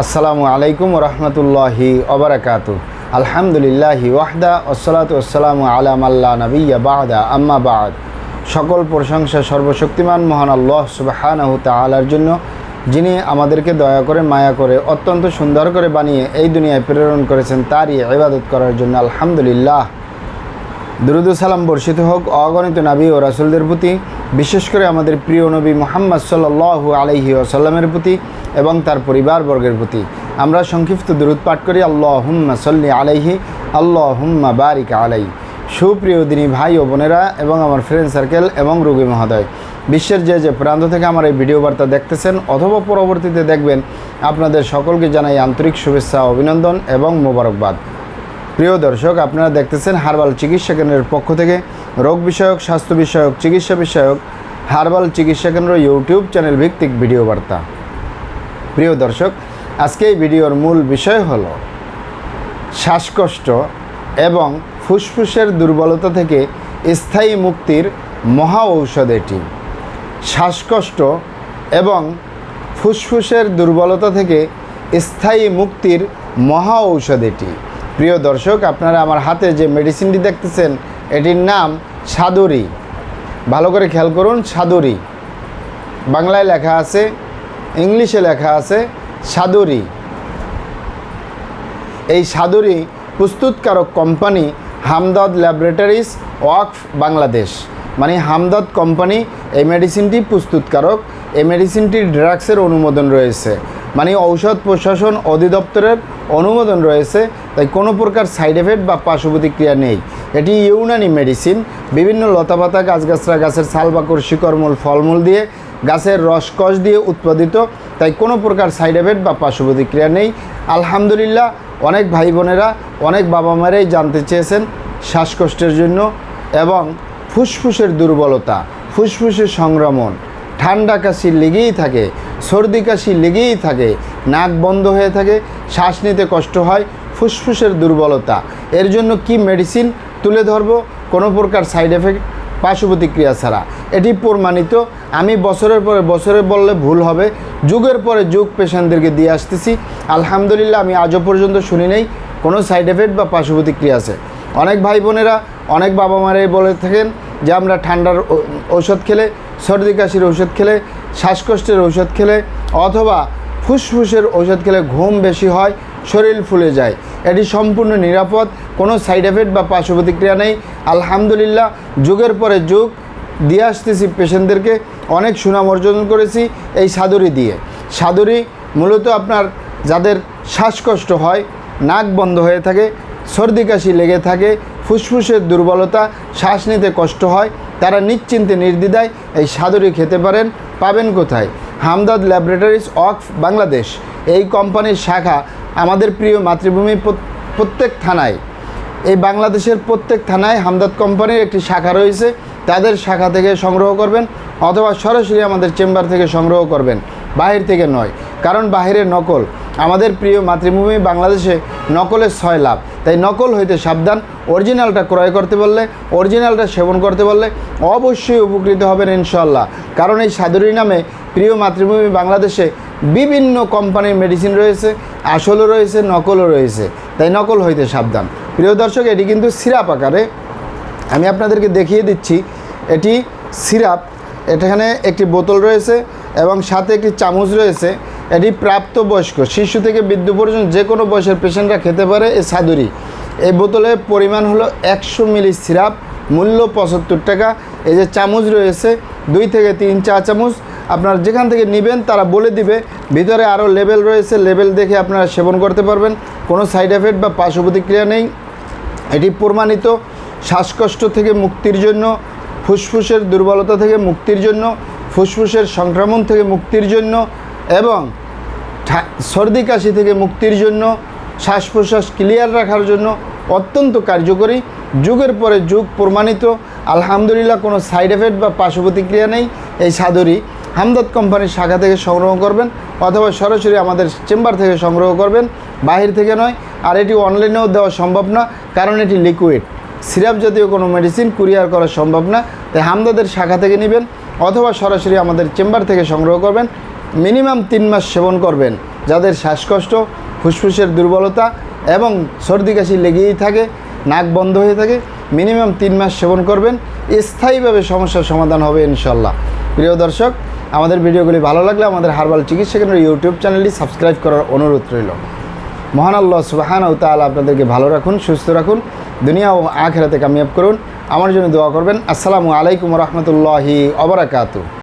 আসসালামু আলাইকুম রহমতুল্লাহি ওবারাকাতু। আলহামদুলিল্লাহি ওয়াহদা ওয়াসসালাতু ওয়াসসালামু আলা মাল্লা নাবিয়্যা বা'দা আম্মা বা'দ। সকল প্রশংসা সর্বশক্তিমান মহান আল্লাহ সুবহানাহু তাআলার জন্য, যিনি আমাদেরকে দয়া করে মায়া করে অত্যন্ত সুন্দর করে বানিয়ে এই দুনিয়ায় প্রেরণ করেছেন, তারই ইবাদত করার জন্য আলহামদুলিল্লাহ। দুরূদ ও সালাম বর্ষিত হোক অগণিত নবী ও রাসূলদের প্রতি, বিশেষ করে আমাদের প্রিয় নবী মুহাম্মদ সাল্লাল্লাহু আলাইহি ওয়াসাল্লামের প্রতি এবং তার পরিবারবর্গের প্রতি। আমরা সংক্ষিপ্ত দুরূদ পাঠ করি, আল্লাহুম্মা সাল্লি আলাইহি আল্লাহুম্মা বারিক আলাইহি। সুপ্রিয় দিনী ভাই ও বোনেরা এবং আমার ফ্রেন্ড সার্কেল এবং রোগী মহোদয়, বিশ্বের যে প্রান্ত থেকে আমার এই ভিডিও বার্তা দেখতেছেন অথবা পরবর্তীতে দেখবেন, আপনাদের সকলকে জানাই আন্তরিক শুভেচ্ছা, অভিনন্দন এবং মোবারকবাদ। প্রিয় দর্শক, আপনারা দেখতেছেন হার্বাল চিকিৎসা কেন্দ্রের পক্ষ থেকে রোগ বিষয়ক, স্বাস্থ্য বিষয়ক, চিকিৎসা বিষয়ক হার্বাল চিকিৎসা কেন্দ্র ইউটিউব চ্যানেল ভিত্তিক ভিডিও বার্তা। প্রিয় দর্শক, আজকে এই ভিডিওর মূল বিষয় হলো শ্বাসকষ্ট এবং ফুসফুসের দুর্বলতা থেকে স্থায়ী মুক্তির মহা ঔষধ এটি। শ্বাসকষ্ট এবং ফুসফুসের দুর্বলতা থেকে স্থায়ী মুক্তির মহা ঔষধ এটি। প্রিয় দর্শক, আপনারা আমার হাতে যে মেডিসিনটি দেখতেছেন, এটির নাম সাদুরি। ভালো করে খেয়াল করুন, সাদুরি। বাংলায় লেখা আছে, ইংলিশে লেখা আছে সাদুরি। এই সাদুরি প্রস্তুতকারক কোম্পানি হামদর্দ ল্যাবরেটরিজ ওয়াকফ বাংলাদেশ, মানে হামদর্দ কোম্পানি এই মেডিসিনটি প্রস্তুতকারক। এই মেডিসিনটির ড্রাগসের অনুমোদন রয়েছে, মানে ঔষধ প্রশাসন অধিদপ্তরের অনুমোদন রয়েছে, তাই কোনো প্রকার সাইড এফেক্ট বা পার্শ্ব প্রতিক্রিয়া নেই। এটি ইউনানি মেডিসিন। বিভিন্ন লতাপাতা, গাছগাছরা, গাছের ছাল বাকড়, শিকড়মূল, ফলমূল দিয়ে, গাছের রসকস দিয়ে উৎপাদিত, তাই কোনো প্রকার সাইড এফেক্ট বা পার্শ্ব প্রতিক্রিয়া নেই। আলহামদুলিল্লাহ, অনেক ভাই বোনেরা, অনেক বাবা মায়েরাই জানতে চেয়েছেন শ্বাসকষ্টের জন্য এবং ফুসফুসের দুর্বলতা, ফুসফুসের সংক্রমণ, ঠান্ডা কাশি লেগেই থাকে, সর্দি কাশি লেগেই থাকে, নাক বন্ধ হয়ে থাকে, শ্বাস নিতে কষ্ট হয়, ফুসফুসের দুর্বলতা। এর জন্য কি মেডিসিন তুলে ধরব কোনো প্রকার সাইড এফেক্ট, পার্শ্ব প্রতিক্রিয়া ছাড়া। এটি প্রমাণিত। আমি বছরের পরে বছরে বললে ভুল হবে, যুগের পরে যুগ পেশেন্টদেরকে দিয়ে আসতেছি। আলহামদুলিল্লাহ, আমি আজও পর্যন্ত শুনি নেই কোনো সাইড এফেক্ট বা পার্শ্ব প্রতিক্রিয়া আছে। অনেক ভাই বোনেরা, অনেক বাবা মারাই বলে থাকেন যে আমরা ঠান্ডার ঔষধ খেলে, সর্দি কাশির ঔষধ খেলে, শ্বাসকষ্টের ঔষধ খেলে অথবা ফুসফুসের ঔষধ খেলে ঘুম বেশি হয়, শরীর ফুলে যায়। এটি সম্পূর্ণ নিরাপদ, কোনো সাইড এফেক্ট বা পার্শ্ব প্রতিক্রিয়া নেই। আলহামদুলিল্লাহ, যুগের পরে যুগ দিয়ে আসতেছি পেশেন্টদেরকে, অনেক সুনাম অর্জন করেছি এই সাদুরি দিয়ে। সাদুরি মূলত আপনার যাদের শ্বাসকষ্ট হয়, নাক বন্ধ হয়ে থাকে, সর্দি কাশি লেগে থাকে, ফুসফুসের দুর্বলতা, শ্বাস নিতে কষ্ট হয়, তারা নিশ্চিন্তে নির্দ্বিধায় এই সাদুরি খেতে পারেন। পাবেন কোথায়? হামদর্দ ল্যাবরেটরিজ ওয়াকফ বাংলাদেশ। এই কোম্পানির শাখা আমাদের প্রিয় মাতৃভূমি প্রত্যেক থানায়, এই বাংলাদেশের প্রত্যেক থানায় হামদর্দ কোম্পানির একটি শাখা রয়েছে। তাদের শাখা থেকে সংগ্রহ করবেন অথবা সরাসরি আমাদের চেম্বার থেকে সংগ্রহ করবেন, বাহির থেকে নয়। কারণ বাহিরে নকল, আমাদের প্রিয় মাতৃভূমি বাংলাদেশে নকলের 6 লাভ। তাই নকল হইতে সাবধান। অরিজিনালটা ক্রয় করতে পারলে, অরিজিনালটা সেবন করতে পারলে অবশ্যই উপকৃত হবেন ইনশাল্লাহ। কারণ এই সাদুরি নামে প্রিয় মাতৃভূমি বাংলাদেশে বিভিন্ন কোম্পানির মেডিসিন রয়েছে, আসলও রয়েছে, নকলও রয়েছে, তাই নকল হইতে সাবধান। প্রিয় দর্শক, এটি কিন্তু সিরাপ আকারে, আমি আপনাদেরকে দেখিয়ে দিচ্ছি। এটি সিরাপ, এখানে একটি বোতল রয়েছে এবং সাথে একটি চামচ রয়েছে। এটি প্রাপ্তবয়স্ক, শিশু থেকে বৃদ্ধ পর্যন্ত যে কোনো বয়সের পেশেন্টরা খেতে পারে এই সাদুরি। এই বোতলের পরিমাণ হলো 100 মিলি সিরাপ, মূল্য 75 টাকা। এই যে চামচ রয়েছে 2 থেকে 3 চা চামচ, আপনারা যেখান থেকে নেবেন তারা বলে দিবে। ভিতরে আরও লেবেল রয়েছে, লেবেল দেখে আপনারা সেবন করতে পারবেন। কোনো সাইড এফেক্ট বা পার্শ্ব প্রতিক্রিয়া নেই। এটি প্রমাণিত শ্বাসকষ্ট থেকে মুক্তির জন্য, ফুসফুসের দুর্বলতা থেকে মুক্তির জন্য, ফুসফুসের সংক্রমণ থেকে মুক্তির জন্য এবং সর্দি কাশি থেকে মুক্তির জন্য, শ্বাস প্রশ্বাস ক্লিয়ার রাখার জন্য অত্যন্ত কার্যকরী। যুগের পরে যুগ প্রমাণিত। আলহামদুলিল্লাহ, কোনো সাইড এফেক্ট বা পার্শ্ব প্রতিক্রিয়া নেই। এই সাদুরি হামদর্দ কোম্পানির শাখা থেকে সংগ্রহ করবেন অথবা সরাসরি আমাদের চেম্বার থেকে সংগ্রহ করবেন, বাহির থেকে নয়। আর এটি অনলাইনেও দেওয়া সম্ভব না, কারণ এটি লিকুইড। সিরাপ জাতীয় কোনো মেডিসিন কুরিয়ার করা সম্ভব না। তাই হামদর্দের শাখা থেকে নেবেন অথবা সরাসরি আমাদের চেম্বার থেকে সংগ্রহ করবেন। মিনিমাম 3 মাস সেবন করবেন। যাদের শ্বাসকষ্ট, ফুসফুসের দুর্বলতা এবং সর্দি কাশি লেগেই থাকে, নাক বন্ধ হয়ে থাকে, মিনিমাম 3 মাস সেবন করবেন, স্থায়ীভাবে সমস্যার সমাধান হবে ইনশাল্লাহ। প্রিয় দর্শক, আমাদের ভিডিওগুলি ভালো লাগলে আমাদের হার্বাল চিকিৎসা কেন্দ্র ইউটিউব চ্যানেলটি সাবস্ক্রাইব করার অনুরোধ রইল। মহান আল্লাহ সুবহানাহু ওয়া তাআলা আপনাদেরকে ভালো রাখুন, সুস্থ রাখুন, দুনিয়া ও আখিরাতে কামিয়াব করুন। আমার জন্য দোয়া করবেন। আসসালামু আলাইকুম ওয়া রাহমাতুল্লাহি ওয়া বারাকাতুহু।